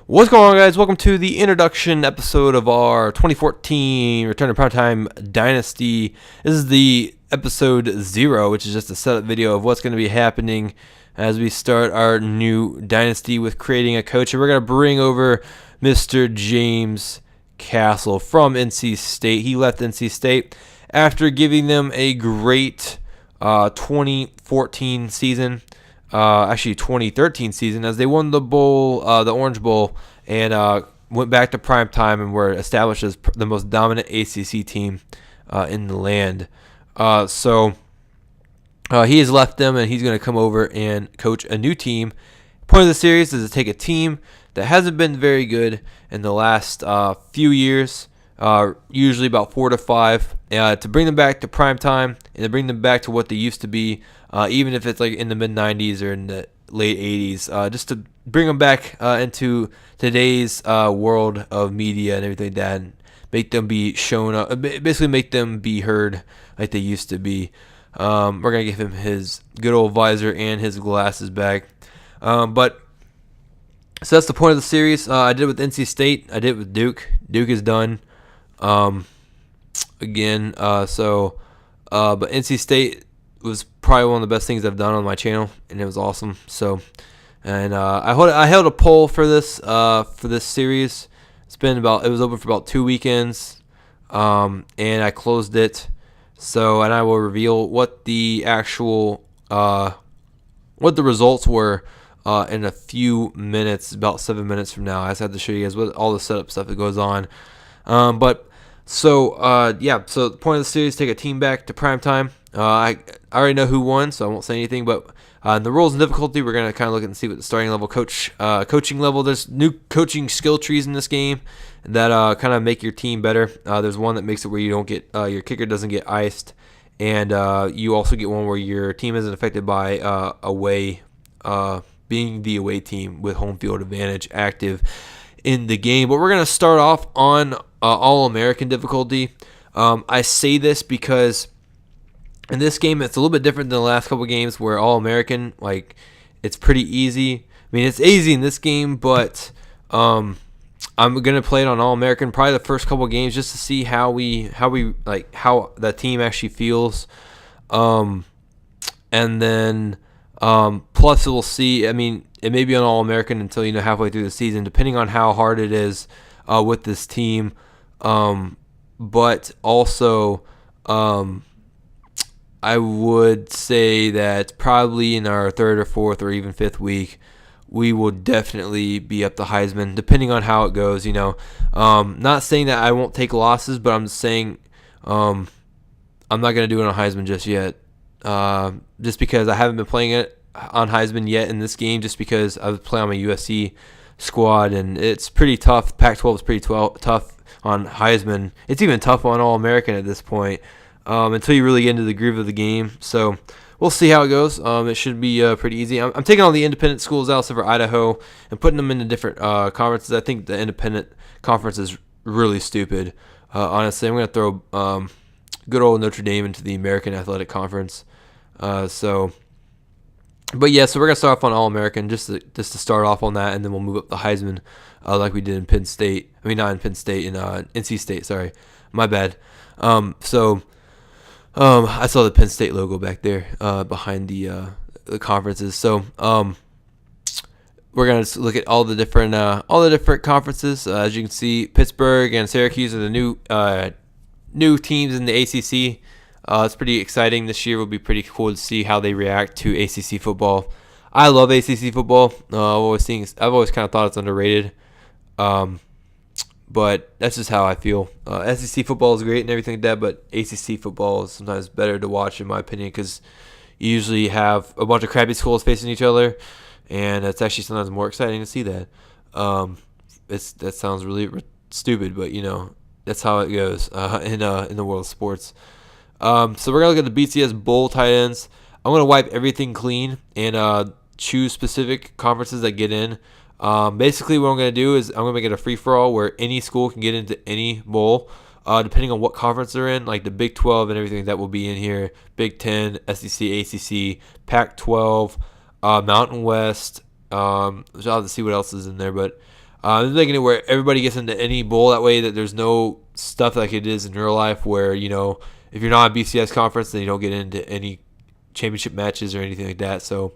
What's going on, guys? Welcome to the introduction episode of our 2014 Return to Primetime Dynasty. This is the episode 0, which is just a setup video of what's going to be happening as we start our new Dynasty with creating a coach. And we're going to bring over Mr. James Castle from NC State. He left NC State after giving them a great 2014 season. Actually 2013 season, as they won the bowl, the Orange Bowl, and went back to Primetime and were established as the most dominant ACC team in the land. So he has left them, and he's going to come over and coach a new team. Point of the series is to take a team that hasn't been very good in the last few years, usually about 4 to 5, to bring them back to Primetime and to bring them back to what they used to be. Even if it's like in the mid-90s or in the late 80s, just to bring them back into today's world of media and everything like that, and make them be shown up, basically make them be heard like they used to be. We're going to give him his good old visor and his glasses back. So that's the point of the series. I did it with NC State. I did it with Duke. Duke is done. But NC State was probably one of the best things I've done on my channel, and it was awesome. So, and I held a poll for this series. It was open for about 2 weekends, and I closed it. So, and I will reveal what the actual what the results were in a few minutes, about 7 minutes from now. I just have to show you guys what all the setup stuff that goes on. So the point of the series, take a team back to Primetime. I already know who won, so I won't say anything. But the rules and difficulty, we're going to kind of look and see what the starting level, coaching level. There's new coaching skill trees in this game that kind of make your team better. There's one that makes it where you don't get your kicker doesn't get iced, and you also get one where your team isn't affected by away being the away team with home field advantage active in the game. But we're going to start off on All-American difficulty. I say this because in this game, it's a little bit different than the last couple games where All-American, like, it's pretty easy. I mean, it's easy in this game, but I'm gonna play it on All-American probably the first couple games just to see how the team actually feels. And then plus we'll see. I mean, it may be on All-American until halfway through the season, depending on how hard it is with this team. But also, I would say that probably in our 3rd or 4th or even 5th week, we will definitely be up to Heisman, depending on how it goes. Not saying that I won't take losses, but I'm just saying I'm not going to do it on Heisman just yet. Just because I haven't been playing it on Heisman yet in this game, just because I was playing on my USC squad, and it's pretty tough. Pac-12 is pretty tough on Heisman. It's even tough on All-American at this point. Until you really get into the groove of the game. So we'll see how it goes. It should be pretty easy. I'm taking all the independent schools out, except for Idaho, and putting them into different conferences. I think the independent conference is really stupid. Honestly, I'm going to throw good old Notre Dame into the American Athletic Conference. So we're going to start off on All-American just to start off on that, and then we'll move up the Heisman like we did in Penn State. I mean, not in Penn State, in NC State. Sorry, my bad. I saw the Penn State logo back there behind the conferences. So we're gonna look at all the different conferences. As you can see, Pittsburgh and Syracuse are the new teams in the ACC. It's pretty exciting. This year will be pretty cool to see how they react to ACC football. I love ACC football. I've always kind of thought it's underrated. But that's just how I feel. SEC football is great and everything like that, but ACC football is sometimes better to watch, in my opinion, because you usually have a bunch of crappy schools facing each other, and it's actually sometimes more exciting to see that. That sounds really stupid, but that's how it goes in the world of sports. So we're gonna look at the BCS Bowl tight ends. I'm gonna wipe everything clean and choose specific conferences that get in. Basically, what I'm going to do is I'm going to make it a free-for-all where any school can get into any bowl, depending on what conference they're in. Like the Big 12 and everything that will be in here, Big 10, SEC, ACC, Pac 12, Mountain West. I'll have to see what else is in there, but They're making it where everybody gets into any bowl. That way that there's no stuff like it is in real life where, if you're not a BCS conference, then you don't get into any championship matches or anything like that. So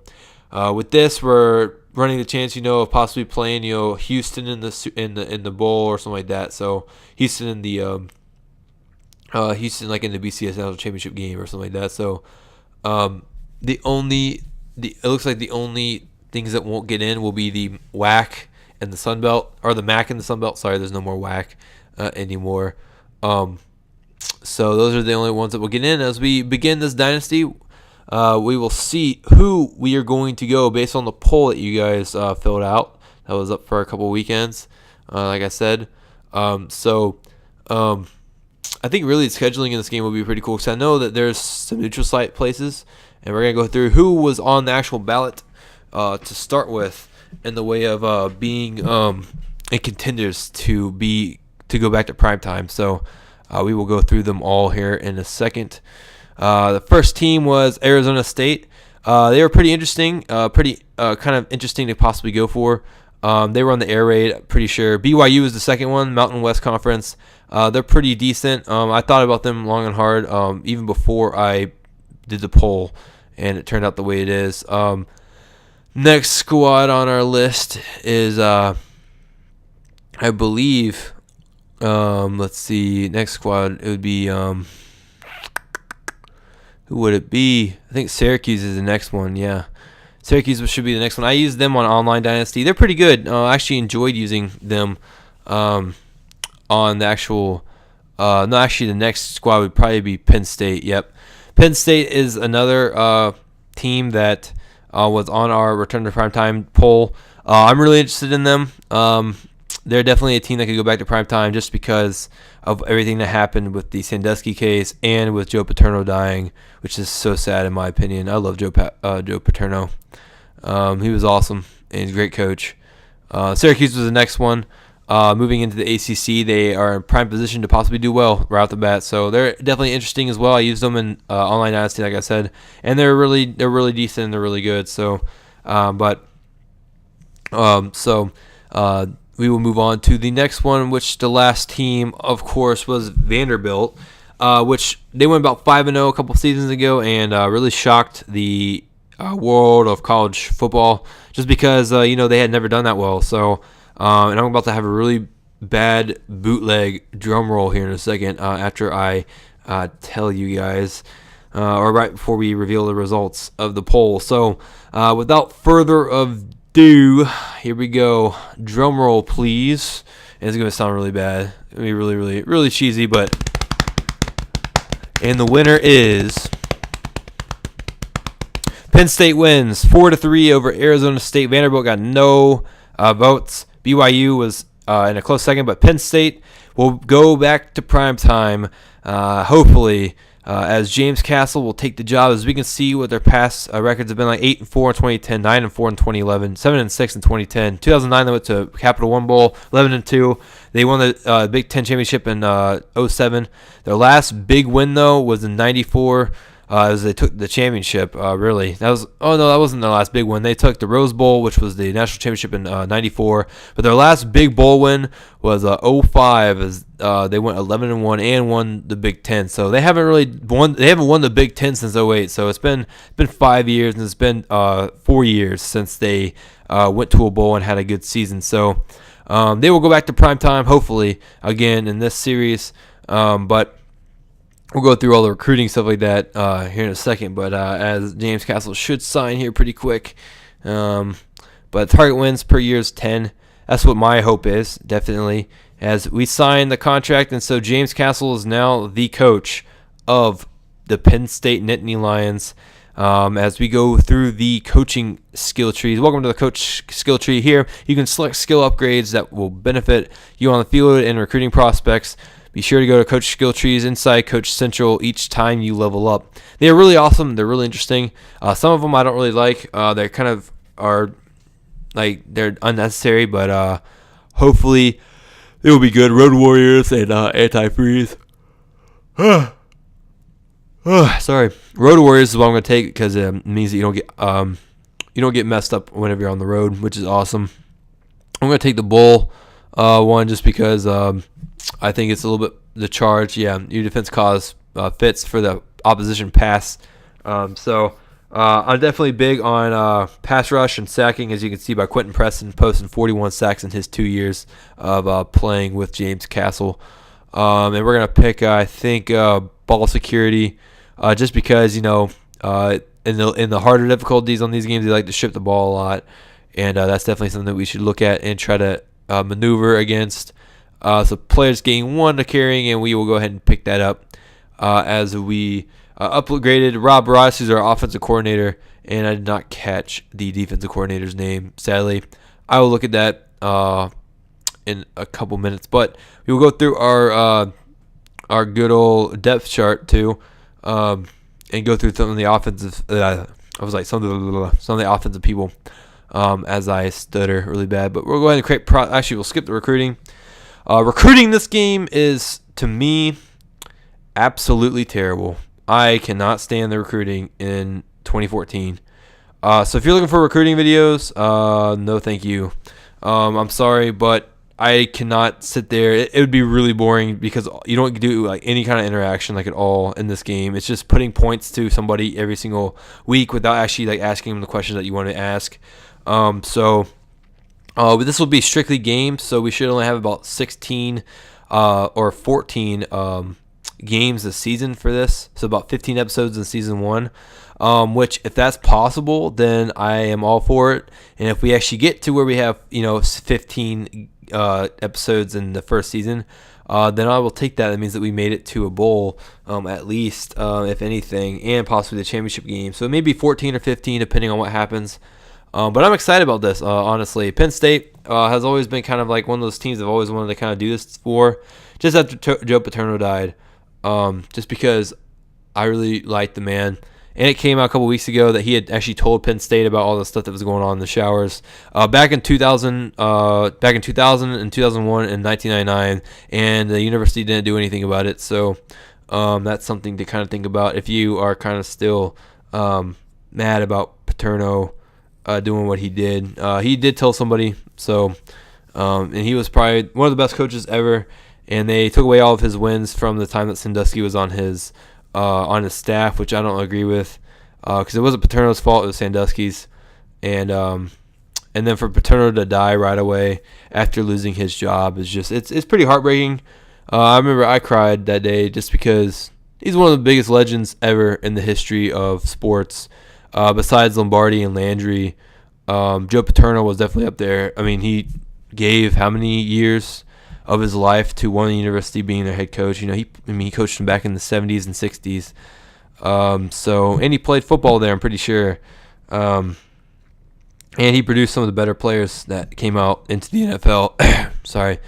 with this, we're running the chance, of possibly playing, Houston in the bowl or something like that. So Houston in the Houston like in the BCS National Championship game or something like that. So it looks like the only things that won't get in will be the WAC and the Sun Belt, or the MAC and the Sun Belt. Sorry, there's no more WAC anymore. So those are the only ones that will get in. As we begin this dynasty, we will see who we are going to go based on the poll that you guys filled out. That was up for a couple weekends, like I said. I think really scheduling in this game will be pretty cool, because I know that there's some neutral site places, and we're going to go through who was on the actual ballot to start with in the way of being in contenders to go back to primetime. So we will go through them all here in a second. The first team was Arizona State. They were pretty interesting, kind of interesting to possibly go for. They were on the air raid, pretty sure. BYU was the second one, Mountain West Conference. They're pretty decent. I thought about them long and hard, even before I did the poll, and it turned out the way it is. Next squad on our list is, I believe, let's see, next squad, it would be, who would it be? I think Syracuse is the next one, yeah. Syracuse should be the next one. I used them on Online Dynasty. They're pretty good. I actually enjoyed using them on the actual no, actually the next squad would probably be Penn State. Yep. Penn State is another team that was on our Return to Primetime poll. I'm really interested in them. They're definitely a team that could go back to primetime just because of everything that happened with the Sandusky case and with Joe Paterno dying, which is so sad in my opinion. I love Joe Paterno. He was awesome, and he's a great coach. Syracuse was the next one. Moving into the ACC, they are in prime position to possibly do well right off the bat. So they're definitely interesting as well. I used them in Online Dynasty, like I said, and they're really decent and they're really good. So, we will move on to the next one, which the last team, of course, was Vanderbilt, which they went about 5-0 a couple seasons ago, and really shocked the world of college football just because they had never done that well. So. And I'm about to have a really bad bootleg drum roll here in a second after I tell you guys, or right before we reveal the results of the poll. So without further ado, here we go. Drum roll, please. And it's going to sound really bad. It's going to be really, really, really cheesy, but... And the winner is... Penn State wins 4-3 over Arizona State. Vanderbilt got no votes. BYU was in a close second, but Penn State will go back to primetime, hopefully, as James Castle will take the job. As we can see what their past records have been like: 8-4 in 2010, 9-4 in 2011, 7-6 in 2010. 2009 they went to Capital One Bowl, 11-2. They won the Big Ten championship in 2007. Their last big win though was in '94. As they took the championship, really. That wasn't their last big win. They took the Rose Bowl, which was the national championship in '94. But their last big bowl win was 2005, as they went 11-1 and won the Big Ten. So they haven't really won. They haven't won the Big Ten since 2008. So it's been 5 years, and it's been 4 years since they went to a bowl and had a good season. So they will go back to primetime, hopefully, again in this series. But we'll go through all the recruiting stuff like that here in a second, but as James Castle should sign here pretty quick. But target wins per year is 10. That's what my hope is, definitely, as we sign the contract. And so James Castle is now the coach of the Penn State Nittany Lions. As we go through the coaching skill trees. Welcome to the coach skill tree. Here you can select skill upgrades that will benefit you on the field and recruiting prospects. Be sure to go to Coach Skill Trees inside Coach Central each time you level up. They are really awesome. They're really interesting. Some of them I don't really like. They kind of are like they're unnecessary, but hopefully it will be good. Road Warriors and Anti-Freeze. Sorry. Road Warriors is what I'm going to take because it means that you don't get messed up whenever you're on the road, which is awesome. I'm going to take the Bull. One, just because I think it's a little bit the charge. Yeah, your defense cause fits for the opposition pass. I'm definitely big on pass rush and sacking, as you can see by Quentin Preston posting 41 sacks in his 2 years of playing with James Castle. And we're gonna pick, I think, ball security, just because in the harder difficulties on these games, they like to ship the ball a lot, and that's definitely something that we should look at and try to maneuver against. So players gain 1 to carrying, and we will go ahead and pick that up as we upgraded Rob Ross, who's our offensive coordinator, and I did not catch the defensive coordinator's name, sadly. I will look at that in a couple minutes, but we will go through our good old depth chart too, and go through some of the offensive. Some of the offensive people as I stutter really bad. But we'll go ahead and create. Actually, we'll skip the recruiting. Recruiting this game is, to me, absolutely terrible. I cannot stand the recruiting in 2014. So if you're looking for recruiting videos, no thank you. I'm sorry, but I cannot sit there. It would be really boring because you don't do like any kind of interaction like at all in this game. It's just putting points to somebody every single week without actually like asking them the questions that you want to ask. But this will be strictly games, so we should only have about 16 or 14 games this season for this. So about 15 episodes in season 1. Which, if that's possible, then I am all for it. And if we actually get to where we have 15 episodes in the first season, then I will take that. That means that we made it to a bowl, at least, if anything, and possibly the championship game. So maybe 14 or 15, depending on what happens. But I'm excited about this, honestly. Penn State has always been kind of like one of those teams I've always wanted to kind of do this for, just after Joe Paterno died, just because I really liked the man. And it came out a couple weeks ago that he had actually told Penn State about all the stuff that was going on in the showers back in 2000 and 2001 and 1999, and the university didn't do anything about it. So that's something to kind of think about if you are kind of still mad about Paterno doing what he did. He did tell somebody, so and he was probably one of the best coaches ever, and they took away all of his wins from the time that Sandusky was on his staff, which I don't agree with, because it wasn't Paterno's fault, it was Sandusky's, and then for Paterno to die right away after losing his job is just it's pretty heartbreaking. I remember I cried that day just because he's one of the biggest legends ever in the history of sports, besides Lombardi and Landry. Joe Paterno was definitely up there. I mean, he gave how many years of his life to one university being their head coach. He coached them back in the 70s and 60s. And he played football there, I'm pretty sure. And he produced some of the better players that came out into the NFL. Sorry.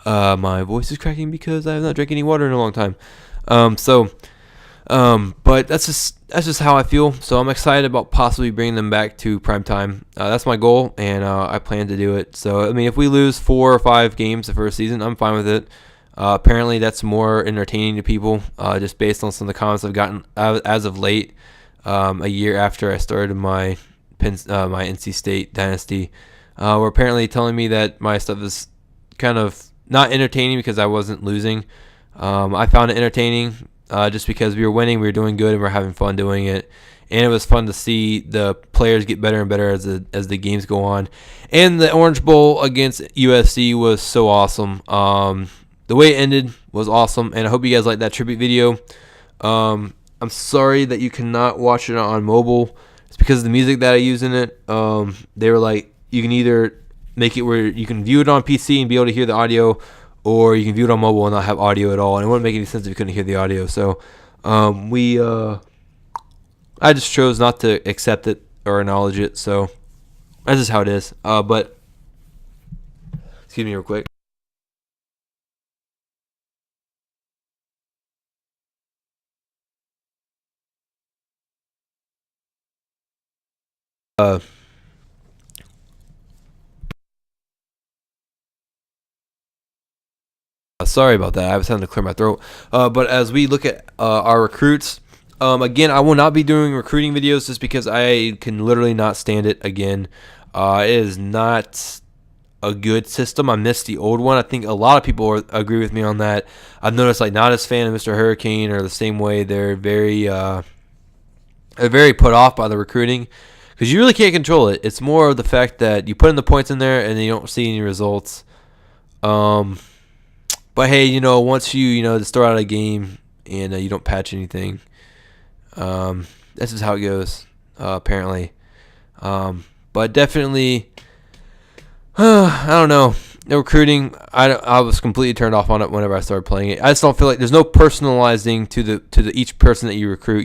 My voice is cracking because I have not drank any water in a long time. But that's just how I feel. So I'm excited about possibly bringing them back to primetime. That's my goal, and I plan to do it. So I mean, if we lose 4 or 5 games the first season, I'm fine with it. Apparently, that's more entertaining to people, just based on some of the comments I've gotten as of late. A year after I started my NC State Dynasty, were apparently telling me that my stuff is kind of not entertaining because I wasn't losing. I found it entertaining. Just because we were winning, we were doing good, and we were having fun doing it. And it was fun to see the players get better and better as the games go on. And the Orange Bowl against USC was so awesome. The way it ended was awesome, and I hope you guys liked that tribute video. I'm sorry that you cannot watch it on mobile. It's because of the music that I use in it. They were like, you can either make it where you can view it on PC and be able to hear the audio, or you can view it on mobile and not have audio at all, and it wouldn't make any sense if you couldn't hear the audio. So I just chose not to accept it or acknowledge it. So that's just how it is. But excuse me real quick. Sorry about that. I was having to clear my throat. But as we look at our recruits, again, I will not be doing recruiting videos just because I can literally not stand it again. It is not a good system. I miss the old one. I think a lot of people agree with me on that. I've noticed like not as fan of Mr. Hurricane or the same way they're very put off by the recruiting because you really can't control it. It's more of the fact that you put in the points in there and you don't see any results. But hey, once you just throw out a game and you don't patch anything, this is how it goes apparently. But definitely, I don't know. The recruiting, I was completely turned off on it whenever I started playing it. I just don't feel like there's no personalizing to the each person that you recruit.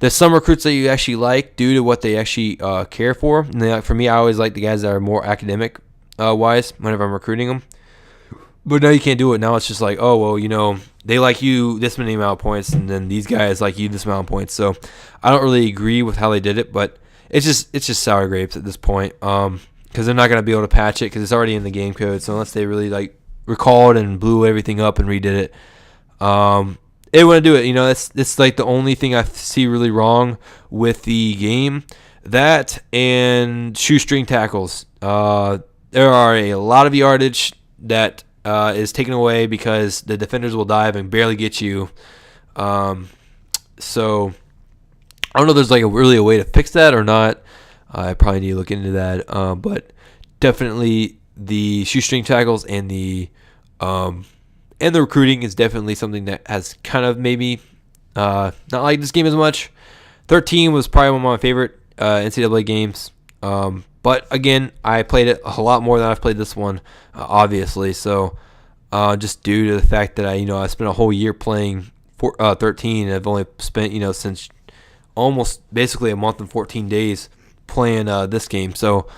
There's some recruits that you actually like due to what they actually care for. And for me, I always like the guys that are more academic wise whenever I'm recruiting them. But now you can't do it. Now it's just like, oh well, they like you this many amount of points, and then these guys like you this amount of points. So I don't really agree with how they did it, but it's just sour grapes at this point. Because they're not going to be able to patch it because it's already in the game code. So unless they really like recalled and blew everything up and redid it, they wouldn't do it. It's like the only thing I see really wrong with the game. That and shoestring tackles. There are a lot of yardage that is taken away because the defenders will dive and barely get you. So I don't know if there's like really a way to fix that or not. I probably need to look into that, but definitely the shoestring tackles and the recruiting is definitely something that has kind of maybe not like this game as much. 13 was probably one of my favorite NCAA games, but again, I played it a lot more than I've played this one, obviously. So just due to the fact that I spent a whole year playing 13, and I've only spent since almost basically a month and 14 days playing this game. So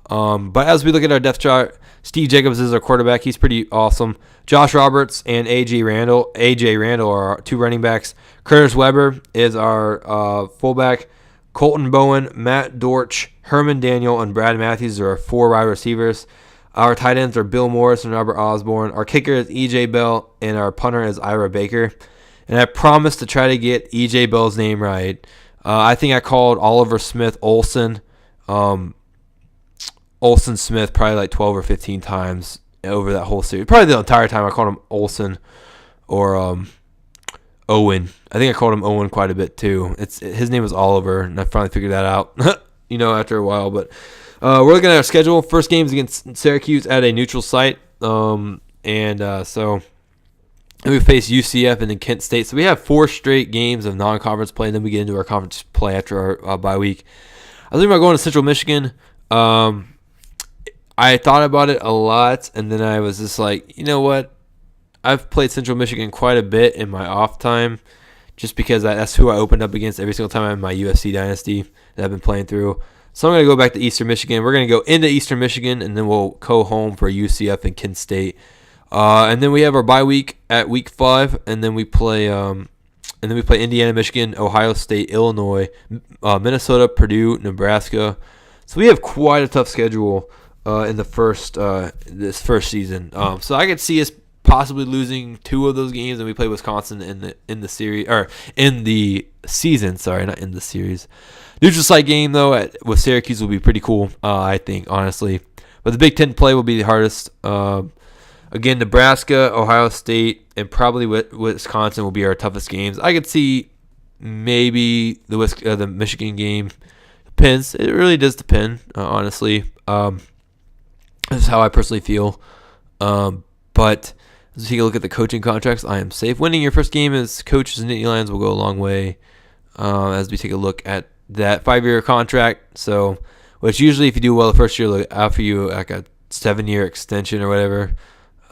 but as we look at our depth chart, Steve Jacobs is our quarterback. He's pretty awesome. Josh Roberts and AJ Randall are our two running backs. Curtis Weber is our fullback. Colton Bowen, Matt Dortch, Herman Daniel, and Brad Matthews are our four wide receivers. Our tight ends are Bill Morris and Robert Osborne. Our kicker is EJ Bell, and our punter is Ira Baker. And I promised to try to get EJ Bell's name right. I think I called Oliver Smith Olsen Smith probably like 12 or 15 times over that whole series. Probably the entire time I called him Olsen or Owen. I think I called him Owen quite a bit too. His name was Oliver, and I finally figured that out after a while. But we're looking at our schedule. First game is against Syracuse at a neutral site. So we face UCF and then Kent State. So we have 4 straight games of non-conference play, and then we get into our conference play after our bye week. I was thinking about going to Central Michigan. I thought about it a lot, and then I was just like, you know what? I've played Central Michigan quite a bit in my off time just because that's who I opened up against every single time I'm in my USC Dynasty that I've been playing through. So I'm going to go back to Eastern Michigan. We're going to go into Eastern Michigan, and then we'll go home for UCF and Kent State. And then we have our bye week at week 5, and then we play Indiana, Michigan, Ohio State, Illinois, Minnesota, Purdue, Nebraska. So we have quite a tough schedule in the this first season. So I could see us possibly losing 2 of those games, and we play Wisconsin in the series or in the season. Sorry, not in the series. Neutral site game though with Syracuse will be pretty cool. I think honestly, but the Big Ten play will be the hardest. Again, Nebraska, Ohio State, and probably Wisconsin will be our toughest games. I could see maybe the Michigan game. Depends. It really does depend, honestly. This is how I personally feel. But as we take a look at the coaching contracts, I am safe. Winning your first game as coaches in Nittany Lions will go a long way. As we take a look at that 5-year contract, so which usually if you do well the first year, they'll offer you like a 7-year extension or whatever.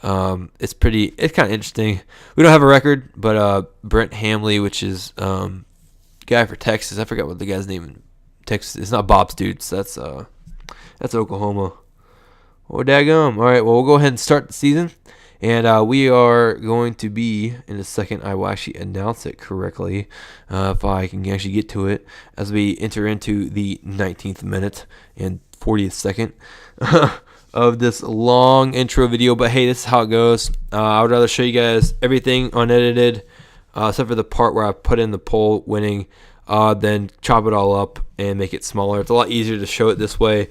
It's kind of interesting. We don't have a record, but Brent Hamley, which is guy for Texas, I forgot what the guy's name in Texas. It's not Bob's Dudes. That's Oklahoma. Oh, daggum. All right, well, we'll go ahead and start the season. And we are going to be, in a second, I will actually announce it correctly, if I can actually get to it, as we enter into the 19th minute and 40th second of this long intro video. But hey, this is how it goes. I would rather show you guys everything unedited, except for the part where I put in the poll winning, then chop it all up and make it smaller. It's a lot easier to show it this way.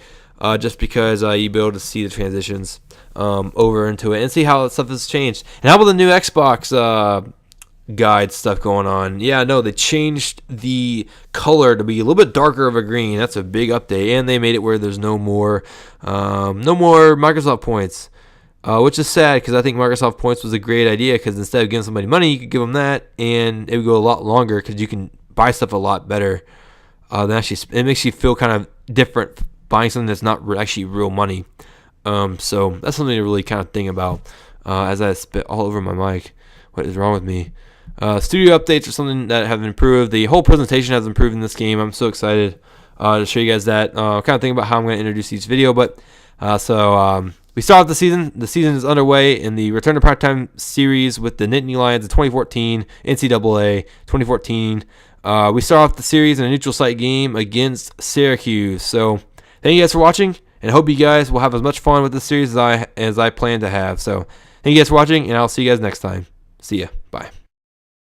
just because you'll be able to see the transitions over into it and see how that stuff has changed. And how about the new Xbox guide stuff going on? Yeah, no, they changed the color to be a little bit darker of a green. That's a big update, and they made it where there's no more Microsoft points, which is sad because I think Microsoft points was a great idea, because instead of giving somebody money, you could give them that, and it would go a lot longer because you can buy stuff a lot better. Than actually, it makes you feel kind of different buying something that's not actually real money. So that's something to really kind of think about. As I spit all over my mic, what is wrong with me? Studio updates are something that have improved. The whole presentation has improved in this game. I'm so excited to show you guys that. Kind of thinking about how I'm going to introduce each video. But we start off the season. The season is underway in the Return to Primetime series with the Nittany Lions in 2014, NCAA 2014. We start off the series in a neutral site game against Syracuse. So thank you guys for watching, and I hope you guys will have as much fun with this series as I plan to have. So thank you guys for watching, and I'll see you guys next time. See ya. Bye.